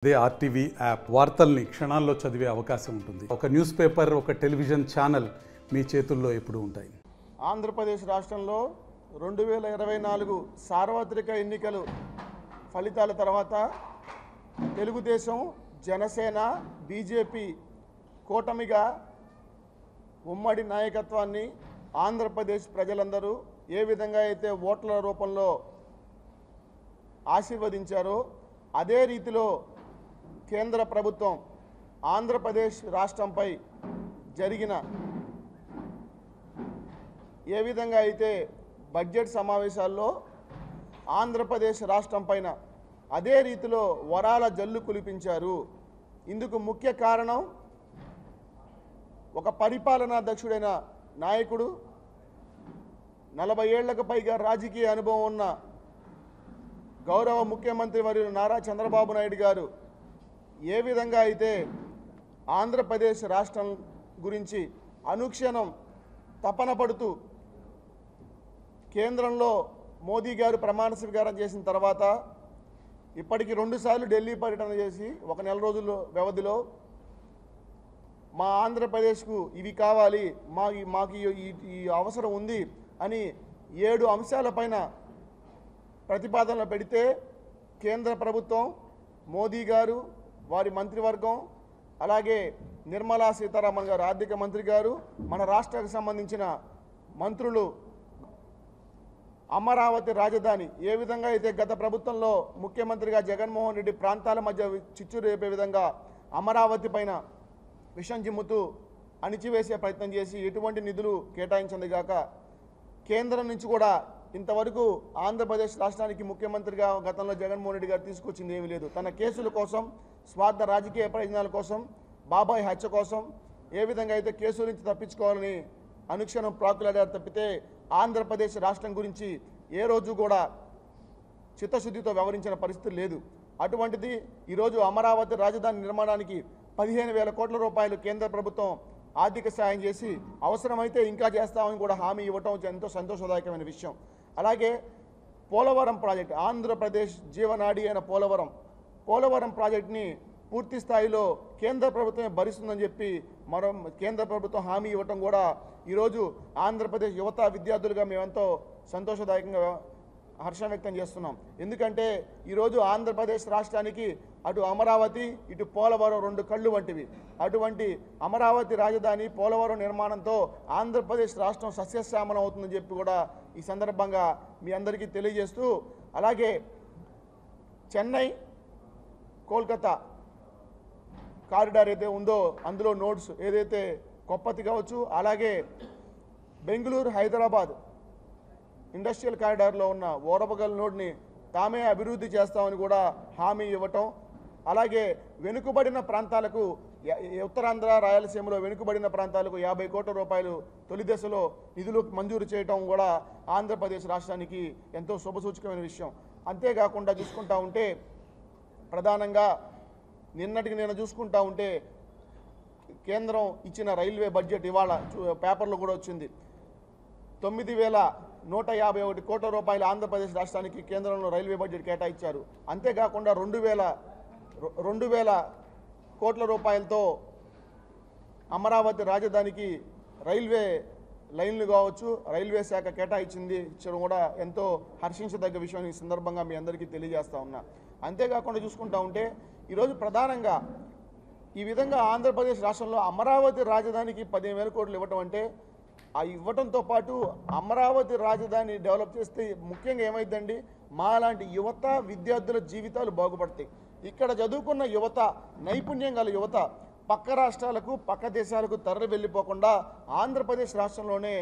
అదే RTV app వార్తల్ని క్షణాల్లో చదివే అవకాశం ఉంటుంది. ఒక న్యూస్ పేపర్, ఒక టెలివిజన్ ఛానల్ మీ చేతుల్లో ఎప్పుడూ ఉంటాయి. ఆంధ్రప్రదేశ్ రాష్ట్రంలో 2024 సార్వత్రిక ఎన్నికలు ఫలితాల తర్వాత తెలుగుదేశం, జనసేన, బీజేపీ కూటమిగా ఉమ్మడి నాయకత్వాన్ని ఆంధ్రప్రదేశ్ ప్రజలందరూ ఏ విధంగా అయితే ఓట్ల రూపంలో ఆశీర్వదించారో అదే రీతిలో కేంద్ర ప్రభుత్వం ఆంధ్రప్రదేశ్ రాష్ట్రంపై జరిగిన ఏ విధంగా అయితే బడ్జెట్ సమావేశాల్లో ఆంధ్రప్రదేశ్ రాష్ట్రం పైన అదే రీతిలో వరాల జల్లు కులిపించారు. ఇందుకు ముఖ్య కారణం ఒక పరిపాలనాధ్యక్షుడైన నాయకుడు, 40 ఏళ్లకు పైగా రాజకీయ అనుభవం ఉన్న గౌరవ ముఖ్యమంత్రి వర్యులు నారా చంద్రబాబు నాయుడు గారు ఏ విధంగా అయితే ఆంధ్రప్రదేశ్ రాష్ట్రం గురించి అనుక్షణం తపన పడుతూ కేంద్రంలో మోదీ గారు ప్రమాణ స్వీకారం చేసిన తర్వాత ఇప్పటికి 2 సార్లు ఢిల్లీ పర్యటన చేసి 1 నెల రోజుల వ్యవధిలో మా ఆంధ్రప్రదేశ్కు ఇవి కావాలి, మాకు ఈ అవసరం ఉంది అని 7 అంశాలపైన ప్రతిపాదనలు పెడితే కేంద్ర ప్రభుత్వం, మోదీ గారు, వారి మంత్రివర్గం, అలాగే నిర్మలా సీతారామన్ గారు ఆర్థిక మంత్రి గారు, మన రాష్ట్రానికి సంబంధించిన మంత్రులు అమరావతి రాజధాని ఏ విధంగా అయితే గత ప్రభుత్వంలో ముఖ్యమంత్రిగా జగన్మోహన్ రెడ్డి ప్రాంతాల మధ్య చిచ్చు రేపే విధంగా అమరావతి పైన విషం జిమ్ముతూ అణిచివేసే ప్రయత్నం చేసి ఎటువంటి నిధులు కేటాయించింది గాక కేంద్రం నుంచి కూడా ఇంతవరకు ఆంధ్రప్రదేశ్ రాష్ట్రానికి ముఖ్యమంత్రిగా గతంలో జగన్మోహన్ రెడ్డి గారు తీసుకొచ్చింది ఏమీ లేదు. తన కేసుల కోసం, స్వార్థ రాజకీయ ప్రయోజనాల కోసం, బాబాయ్ హత్య కోసం ఏ విధంగా అయితే కేసుల నుంచి తప్పించుకోవాలని అనుక్షణం ప్రాకులాడారు తప్పితే ఆంధ్రప్రదేశ్ రాష్ట్రం గురించి ఏ రోజు కూడా చిత్తశుద్ధితో వ్యవహరించిన పరిస్థితి లేదు. అటువంటిది ఈరోజు అమరావతి రాజధాని నిర్మాణానికి 15,000 కోట్ల రూపాయలు కేంద్ర ప్రభుత్వం ఆర్థిక సాయం చేసి అవసరమైతే ఇంకా చేస్తామని కూడా హామీ ఇవ్వటం ఎంతో సంతోషదాయకమైన విషయం. అలాగే పోలవరం ప్రాజెక్ట్, ఆంధ్రప్రదేశ్ జీవనాడి అయిన పోలవరం ప్రాజెక్ట్ని పూర్తి స్థాయిలో కేంద్ర ప్రభుత్వమే భరిస్తుందని చెప్పి కేంద్ర ప్రభుత్వం హామీ ఇవ్వటం కూడా ఈరోజు ఆంధ్రప్రదేశ్ యువత విద్యార్థులుగా మేమెంతో సంతోషదాయకంగా హర్షం వ్యక్తం చేస్తున్నాం. ఎందుకంటే ఈరోజు ఆంధ్రప్రదేశ్ రాష్ట్రానికి అటు అమరావతి, ఇటు పోలవరం 2 కళ్ళు వంటివి. అటువంటి అమరావతి రాజధాని, పోలవరం నిర్మాణంతో ఆంధ్రప్రదేశ్ రాష్ట్రం సస్యశ్యామలం అవుతుందని చెప్పి కూడా ఈ సందర్భంగా మీ అందరికీ తెలియజేస్తూ, అలాగే చెన్నై కోల్కతా కారిడార్ ఏదైతే ఉందో అందులో నోడ్స్ ఏదైతే కొప్పతి కావచ్చు, అలాగే బెంగళూరు హైదరాబాద్ ఇండస్ట్రియల్ కారిడార్లో ఉన్న ఓరబగల్ నోడ్ని తామే అభివృద్ధి చేస్తామని కూడా హామీ ఇవ్వటం, అలాగే వెనుకబడిన ప్రాంతాలకు ఉత్తరాంధ్ర, రాయలసీమలో వెనుకబడిన ప్రాంతాలకు 50 కోట్ల రూపాయలు తొలి దశలో నిధులు మంజూరు చేయటం కూడా ఆంధ్రప్రదేశ్ రాష్ట్రానికి ఎంతో శుభసూచకమైన విషయం. అంతేకాకుండా చూసుకుంటా ఉంటే ప్రధానంగా నిన్నటికి నేను చూసుకుంటా ఉంటే కేంద్రం ఇచ్చిన రైల్వే బడ్జెట్ ఇవాళ పేపర్లో కూడా వచ్చింది. 9,151 కోట్ల రూపాయలు ఆంధ్రప్రదేశ్ రాష్ట్రానికి కేంద్రంలో రైల్వే బడ్జెట్ కేటాయించారు. అంతేకాకుండా 2,000 కోట్ల రూపాయలతో అమరావతి రాజధానికి రైల్వే లైన్లు కావచ్చు, రైల్వే శాఖ ఇచ్చడం కూడా ఎంతో హర్షించదగ్గ విషయం ఈ సందర్భంగా మీ అందరికీ తెలియజేస్తా ఉన్నా. అంతేకాకుండా చూసుకుంటా ఉంటే ఈరోజు ప్రధానంగా ఈ విధంగా ఆంధ్రప్రదేశ్ రాష్ట్రంలో అమరావతి రాజధానికి 15,000 కోట్లు ఇవ్వటం అంటే, ఆ ఇవ్వటంతో పాటు అమరావతి రాజధాని డెవలప్ చేస్తే ముఖ్యంగా ఏమైందండి, మాలాంటి యువత విద్యార్థుల జీవితాలు బాగుపడతాయి. ఇక్కడ చదువుకున్న యువత, నైపుణ్యం గల యువత పక్క రాష్ట్రాలకు, పక్క దేశాలకు తరలి వెళ్ళిపోకుండా ఆంధ్రప్రదేశ్ రాష్ట్రంలోనే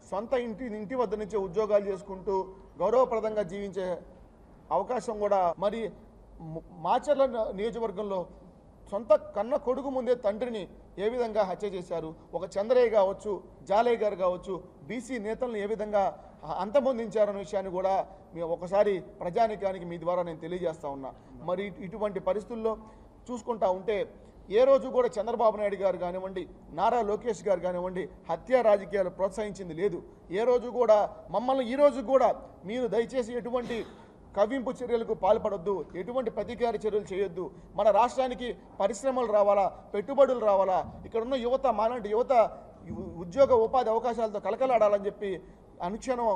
సొంత ఇంటి వద్ద నుంచే ఉద్యోగాలు చేసుకుంటూ గౌరవప్రదంగా జీవించే అవకాశం కూడా. మరి మాచర్ల నియోజకవర్గంలో సొంత కన్న కొడుకు ముందే తండ్రిని ఏ విధంగా హత్య చేశారు, ఒక చంద్రయ్య కావచ్చు, జాలయ్య గారు కావచ్చు, బీసీ నేతలను ఏ విధంగా అంతమొందించారన్న విషయాన్ని కూడా ఒకసారి ప్రజానికానికి మీ ద్వారా నేను తెలియజేస్తా ఉన్నా. మరి ఇటువంటి పరిస్థితుల్లో చూసుకుంటా ఉంటే ఏ రోజు కూడా చంద్రబాబు నాయుడు గారు కానివ్వండి, నారా లోకేష్ గారు కానివ్వండి హత్యా రాజకీయాలు ప్రోత్సహించింది లేదు. ఏ రోజు కూడా మమ్మల్ని ఈ రోజు కూడా మీరు దయచేసి ఎటువంటి కవ్వింపు చర్యలకు పాల్పడొద్దు, ఎటువంటి ప్రతీకార చర్యలు చేయొద్దు. మన రాష్ట్రానికి పరిశ్రమలు రావాలా, పెట్టుబడులు రావాలా, ఇక్కడ ఉన్న యువత మాలాంటి యువత ఉద్యోగ ఉపాధి అవకాశాలతో కలకలాడాలని చెప్పి అనుక్షణం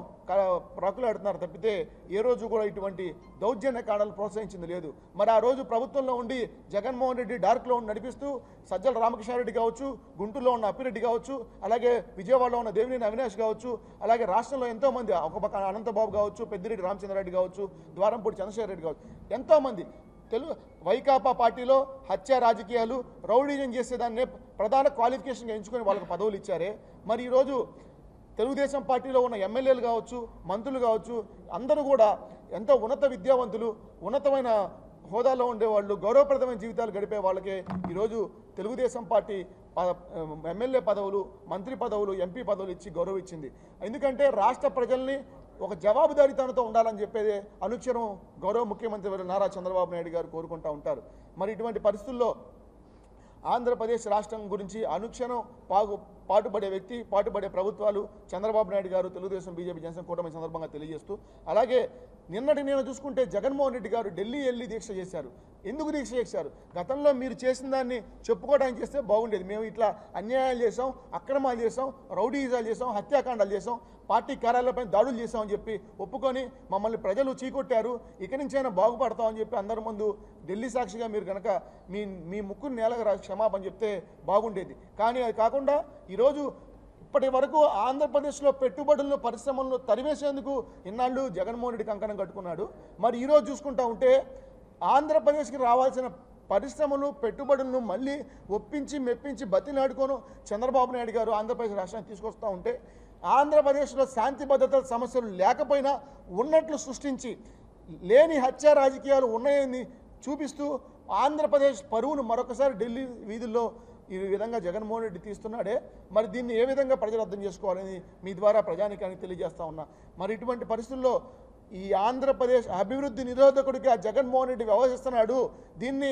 ప్రాకులాడుతున్నారు తప్పితే ఏ రోజు కూడా ఇటువంటి దౌర్జన్య కాండాలు ప్రోత్సహించింది లేదు. మరి ఆ రోజు ప్రభుత్వంలో ఉండి జగన్మోహన్ రెడ్డి డార్క్లో నడిపిస్తూ సజ్జల రామకృష్ణారెడ్డి కావచ్చు, గుంటూరులో ఉన్న అప్పిరెడ్డి కావచ్చు, అలాగే విజయవాడలో ఉన్న దేవినేని అవినాష్ కావచ్చు, అలాగే రాష్ట్రంలో ఎంతోమంది, ఒక పక్క అనంతబాబు కావచ్చు, పెద్దిరెడ్డి రామచంద్రారెడ్డి కావచ్చు, ద్వారంపూడి చంద్రశేఖర్ రెడ్డి కావచ్చు, ఎంతోమంది వైకాపా పార్టీలో హత్య రాజకీయాలు, రౌడీజం చేసేదాన్నే ప్రధాన క్వాలిఫికేషన్గా ఎంచుకొని వాళ్ళకు పదవులు ఇచ్చారే. మరి ఈరోజు తెలుగుదేశం పార్టీలో ఉన్న ఎమ్మెల్యేలు కావచ్చు, మంత్రులు కావచ్చు, అందరూ కూడా ఎంతో ఉన్నత విద్యావంతులు, ఉన్నతమైన హోదాలో ఉండేవాళ్ళు, గౌరవప్రదమైన జీవితాలు గడిపే వాళ్ళకే ఈరోజు తెలుగుదేశం పార్టీ ఎమ్మెల్యే పదవులు, మంత్రి పదవులు, ఎంపీ పదవులు ఇచ్చి గౌరవం ఇచ్చింది. ఎందుకంటే రాష్ట్ర ప్రజల్ని ఒక జవాబుదారీతనంతో ఉండాలని చెప్పేది అనుక్షణం గౌరవ ముఖ్యమంత్రి నారా చంద్రబాబు నాయుడు గారు కోరుకుంటూ ఉంటారు. మరి ఇటువంటి పరిస్థితుల్లో ఆంధ్రప్రదేశ్ రాష్ట్రం గురించి అనుక్షణం పాటుపడే వ్యక్తి, పాటుపడే ప్రభుత్వాలు చంద్రబాబు నాయుడు గారు, తెలుగుదేశం, బీజేపీ, జనసేన కూటమి సందర్భంగా తెలియజేస్తూ, అలాగే నేను చూసుకుంటే జగన్మోహన్ రెడ్డి గారు ఢిల్లీ వెళ్ళి దీక్ష చేశారు. ఎందుకు దీక్ష చేశారు? గతంలో మీరు చేసిన దాన్ని చెప్పుకోవడానికి చేస్తే బాగుండేది. మేము ఇట్లా అన్యాయాలు చేసాం, అక్రమాలు చేసాం, రౌడీజాలు చేసాం, హత్యాకాండాలు చేసాం, పార్టీ కార్యాలయాలపై దాడులు చేసామని చెప్పి ఒప్పుకొని మమ్మల్ని ప్రజలు చీకొట్టారు, ఇక నుంచైనా బాగుపడతామని చెప్పి అందరి ముందు ఢిల్లీ సాక్షిగా మీరు కనుక మీ ముక్కుని నేలకు క్షమాపణ చెప్తే బాగుండేది. కానీ అది కాకుండా ఈరోజు ఇప్పటి వరకు ఆంధ్రప్రదేశ్లో పెట్టుబడులను, పరిశ్రమలను తరివేసేందుకు ఇన్నాళ్ళు జగన్మోహన్ రెడ్డి కంకణం కట్టుకున్నాడు. మరి ఈరోజు చూసుకుంటా ఉంటే ఆంధ్రప్రదేశ్కి రావాల్సిన పరిశ్రమలు, పెట్టుబడులను మళ్ళీ ఒప్పించి మెప్పించి బతిలాడుకోను చంద్రబాబు నాయుడు గారు ఆంధ్రప్రదేశ్ రాష్ట్రాన్ని తీసుకొస్తూ ఉంటే, ఆంధ్రప్రదేశ్లో శాంతి భద్రతల సమస్యలు లేకపోయినా ఉన్నట్లు సృష్టించి లేని హత్య రాజకీయాలు ఉన్నాయని చూపిస్తూ ఆంధ్రప్రదేశ్ పరువును మరొకసారి ఢిల్లీ వీధుల్లో ఈ విధంగా జగన్మోహన్ రెడ్డి తీస్తున్నాడే. మరి దీన్ని ఏ విధంగా ప్రజలు అర్థం చేసుకోవాలని మీ ద్వారా ప్రజానికానికి తెలియజేస్తా ఉన్నా. మరి ఇటువంటి పరిస్థితుల్లో ఈ ఆంధ్రప్రదేశ్ అభివృద్ధి నిరోధకుడిగా జగన్మోహన్ రెడ్డి వ్యవహరిస్తున్నాడు. దీన్ని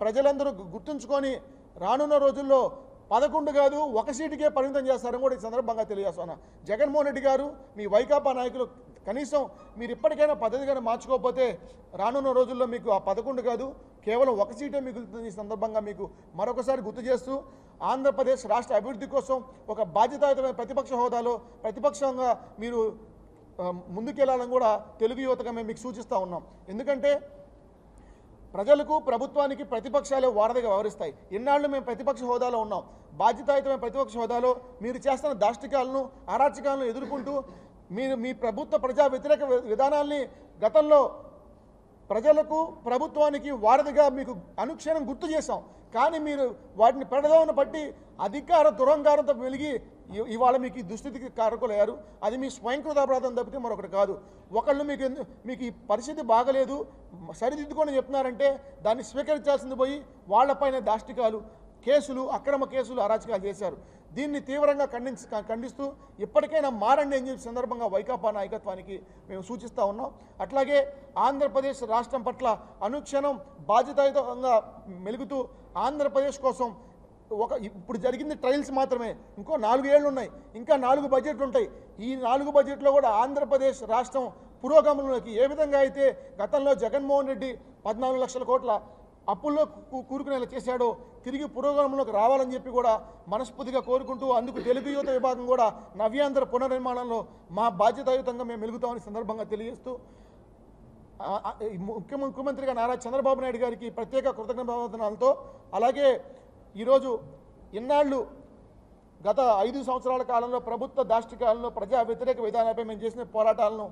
ప్రజలందరూ గుర్తుంచుకొని రానున్న రోజుల్లో 11 కాదు 1 సీటుకే పరిమితం చేస్తారని కూడా ఈ సందర్భంగా తెలియజేస్తున్నా. జగన్మోహన్ రెడ్డి గారు, మీ వైకాపా నాయకులు కనీసం మీరు ఇప్పటికైనా పద్ధతిగానే మార్చుకోకపోతే రానున్న రోజుల్లో మీకు ఆ 11 కాదు కేవలం 1 సీటే మిగులుతుంది. ఈ సందర్భంగా మీకు మరొకసారి గుర్తు చేస్తూ ఆంధ్రప్రదేశ్ రాష్ట్ర అభివృద్ధి కోసం ఒక బాధ్యతాయుతమైన ప్రతిపక్ష హోదాలో ప్రతిపక్షంగా మీరు ముందుకెళ్లాలని కూడా తెలుగు యువతగా మేము మీకు సూచిస్తూ ఉన్నాం. ఎందుకంటే ప్రజలకు, ప్రభుత్వానికి ప్రతిపక్షాలే వారధిగా వ్యవహరిస్తాయి. ఇన్నాళ్ళు మేము ప్రతిపక్ష హోదాలో ఉన్నాం. బాధ్యతాయుతమైన ప్రతిపక్ష హోదాలో మీరు చేస్తున్న దాష్టికాలను, అరాచకాలను ఎదుర్కొంటూ మీ ప్రభుత్వ ప్రజా వ్యతిరేక విధానాల్ని గతంలో ప్రజలకు, ప్రభుత్వానికి వారధిగా మీకు అనుక్షణం గుర్తు చేశాం. కానీ మీరు వాటిని పెడదోవన పట్టి అధికార దురంగారంతో వెలిగి ఇవాళ మీకు ఈ దుస్థితికి కారకులయ్యారు. అది మీ స్వయంకృత అపరాధం తప్పితే మరొకటి కాదు. ఒకళ్ళు మీకు ఈ పరిస్థితి బాగలేదు సరిదిద్దుకొని చెప్తున్నారంటే దాన్ని స్వీకరించాల్సింది పోయి వాళ్ళపైన దాష్టికాలు, కేసులు, అక్రమ కేసులు, అరాచకాలు చేశారు. దీన్ని తీవ్రంగా ఖండిస్తూ ఇప్పటికైనా మారండి అని చెప్పి సందర్భంగా వైకాపా నాయకత్వానికి మేము సూచిస్తూ ఉన్నాం. అట్లాగే ఆంధ్రప్రదేశ్ రాష్ట్రం పట్ల అనుక్షణం బాధ్యతాయుతంగా మెలుగుతూ ఆంధ్రప్రదేశ్ కోసం ఇప్పుడు జరిగింది ట్రయల్స్ మాత్రమే, ఇంకో 4 ఏళ్ళు ఉన్నాయి, ఇంకా 4 బడ్జెట్లు ఉంటాయి. ఈ 4 బడ్జెట్లో కూడా ఆంధ్రప్రదేశ్ రాష్ట్రం పురోగమనంలోకి ఏ విధంగా అయితే గతంలో జగన్మోహన్ రెడ్డి 14 లక్షల కోట్ల అప్పుల్లో కూరుకునేలా చేశాడో తిరిగి పురోగమనంలోకి రావాలని చెప్పి కూడా మనస్ఫూర్తిగా కోరుకుంటూ అందుకు తెలుగు యువత విభాగం కూడా నవ్యాంధ్ర పునర్నిర్మాణంలో మా బాధ్యతాయుతంగా మేము మెలుగుతామని సందర్భంగా తెలియజేస్తూ ముఖ్యమంత్రిగా నారా చంద్రబాబు నాయుడు గారికి ప్రత్యేక కృతజ్ఞతావందనాలతో, అలాగే ఈరోజు ఇన్నాళ్ళు గత 5 సంవత్సరాల కాలంలో ప్రభుత్వ దాష్టికాలను, ప్రజా వ్యతిరేక విధానాలపై మేము చేసిన పోరాటాలను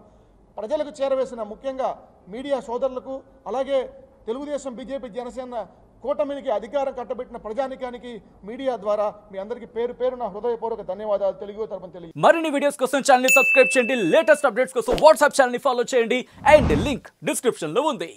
ప్రజలకు చేరవేసిన ముఖ్యంగా మీడియా సోదరులకు, అలాగే తెలుగుదేశం, బీజేపీ, జనసేన కూటమికి అధికారం కట్టబెట్టిన ప్రజానికానికి మీడియా ద్వారా మీ అందరికీ పేరు పేరున హృదయపూర్వక ధన్యవాదాలు తెలుగు తరపున తెలియజేస్తున్నాను. మరిన్ని వీడియోస్ కోసం ఛానల్ ని సబ్స్క్రైబ్ చేయండి, లేటెస్ట్ అప్డేట్స్ కోసం వాట్సాప్ ఛానల్ ని ఫాలో చేయండి అండ్ లింక్ డిస్క్రిప్షన్ లో ఉంది.